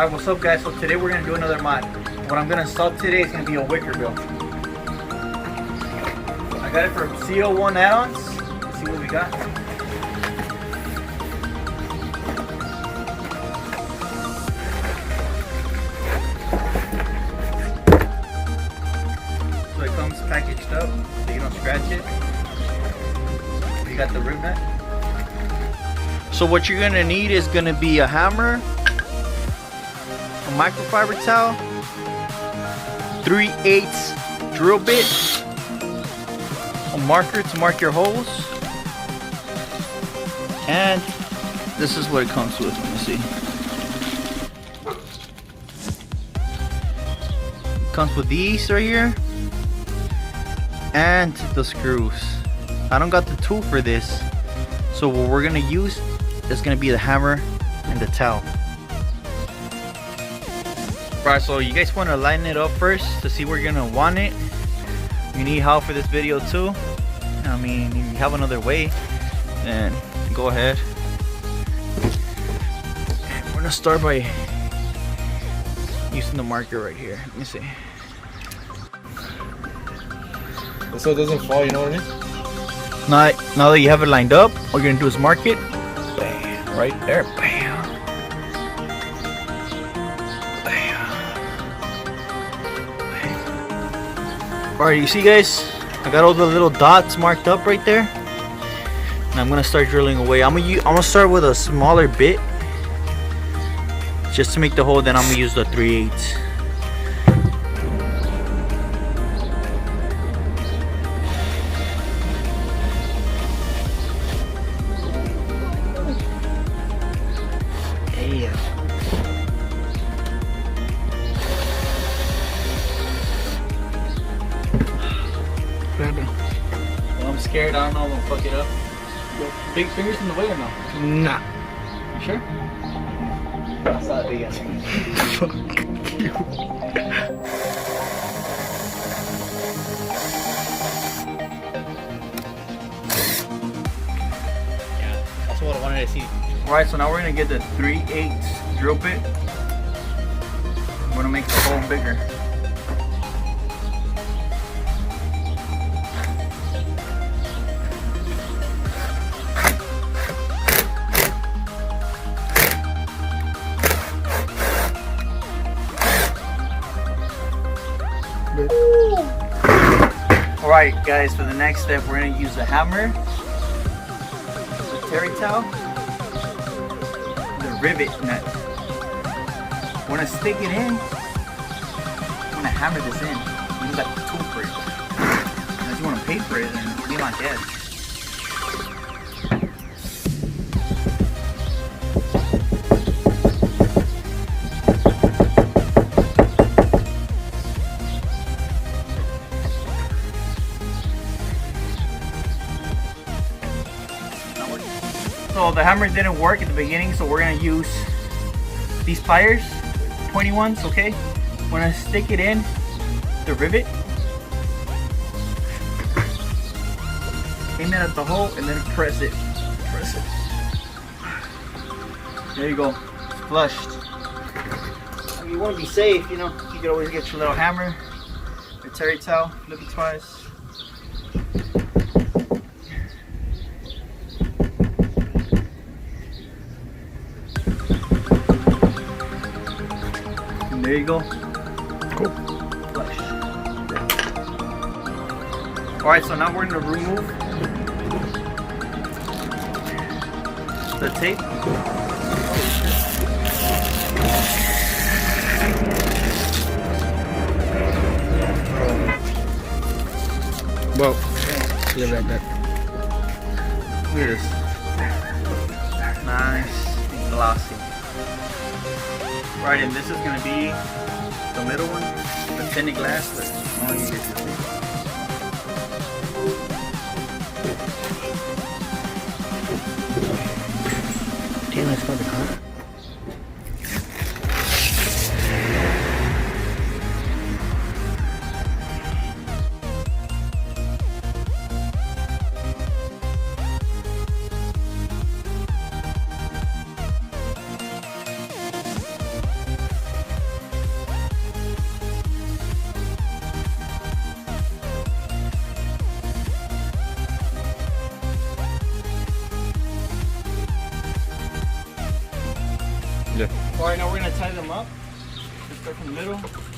Alright, what's up guys? So today we're gonna do another mod. What I'm gonna install today is gonna be a wicker bill. I got it from CO1 add-ons. Let's see what we got. So it comes packaged up so you don't scratch it. You got the rib nut. So what you're gonna need is gonna be a hammer, a microfiber towel, 3/8 drill bit, a marker to mark your holes, and this is what it comes with. Let me see. It comes with these right here and the screws. I don't got the tool for this, so what we're gonna use is gonna be the hammer and the towel. Right, so you guys want to line it up first to see where you're gonna want it. You need help for this video too. I mean, if you have another way, then go ahead. We're gonna start by using the marker right here. Let me see. So it doesn't fall, you know what I mean? Now that you have it lined up, what you're gonna do is mark it. Bam, right there. Bam. Alright, you see guys, I got all the little dots marked up right there, and I'm gonna start drilling away. I'm gonna start with a smaller bit just to make the hole, then I'm gonna use the 3/8. Well, I'm scared. I don't know if I'm gonna fuck it up. Big fingers in the way or no? Nah. You sure? That's not big ass. Fuck you. Yeah, that's what I wanted to see. Alright, so now we're gonna get the 3/8 drill bit. I'm gonna make the hole bigger. Alright guys, for the next step we're going to use a hammer, the terry towel, the rivet nut. We're going to stick it in. I'm going to hammer this in. You got the tool for it. Unless you want to pay for it, then be my guest. So the hammer didn't work at the beginning, so we're gonna use these pliers, 21s, okay? We're gonna stick it in the rivet, aim it at the hole, and then press it. Press it. There you go, it's flushed. You want to be safe, you know. You can always get your little hammer, your terry towel, flip it twice. There you go. Cool. Flush. Alright, so now we're going to remove the tape. Well, leave it like that. Look at this. Nice and glossy. Right, and this is going to be the middle one, the tinted glass, but I want you guys to see. Damn, that's got the car. Alright, now we're gonna tie them up. Let's start from the middle.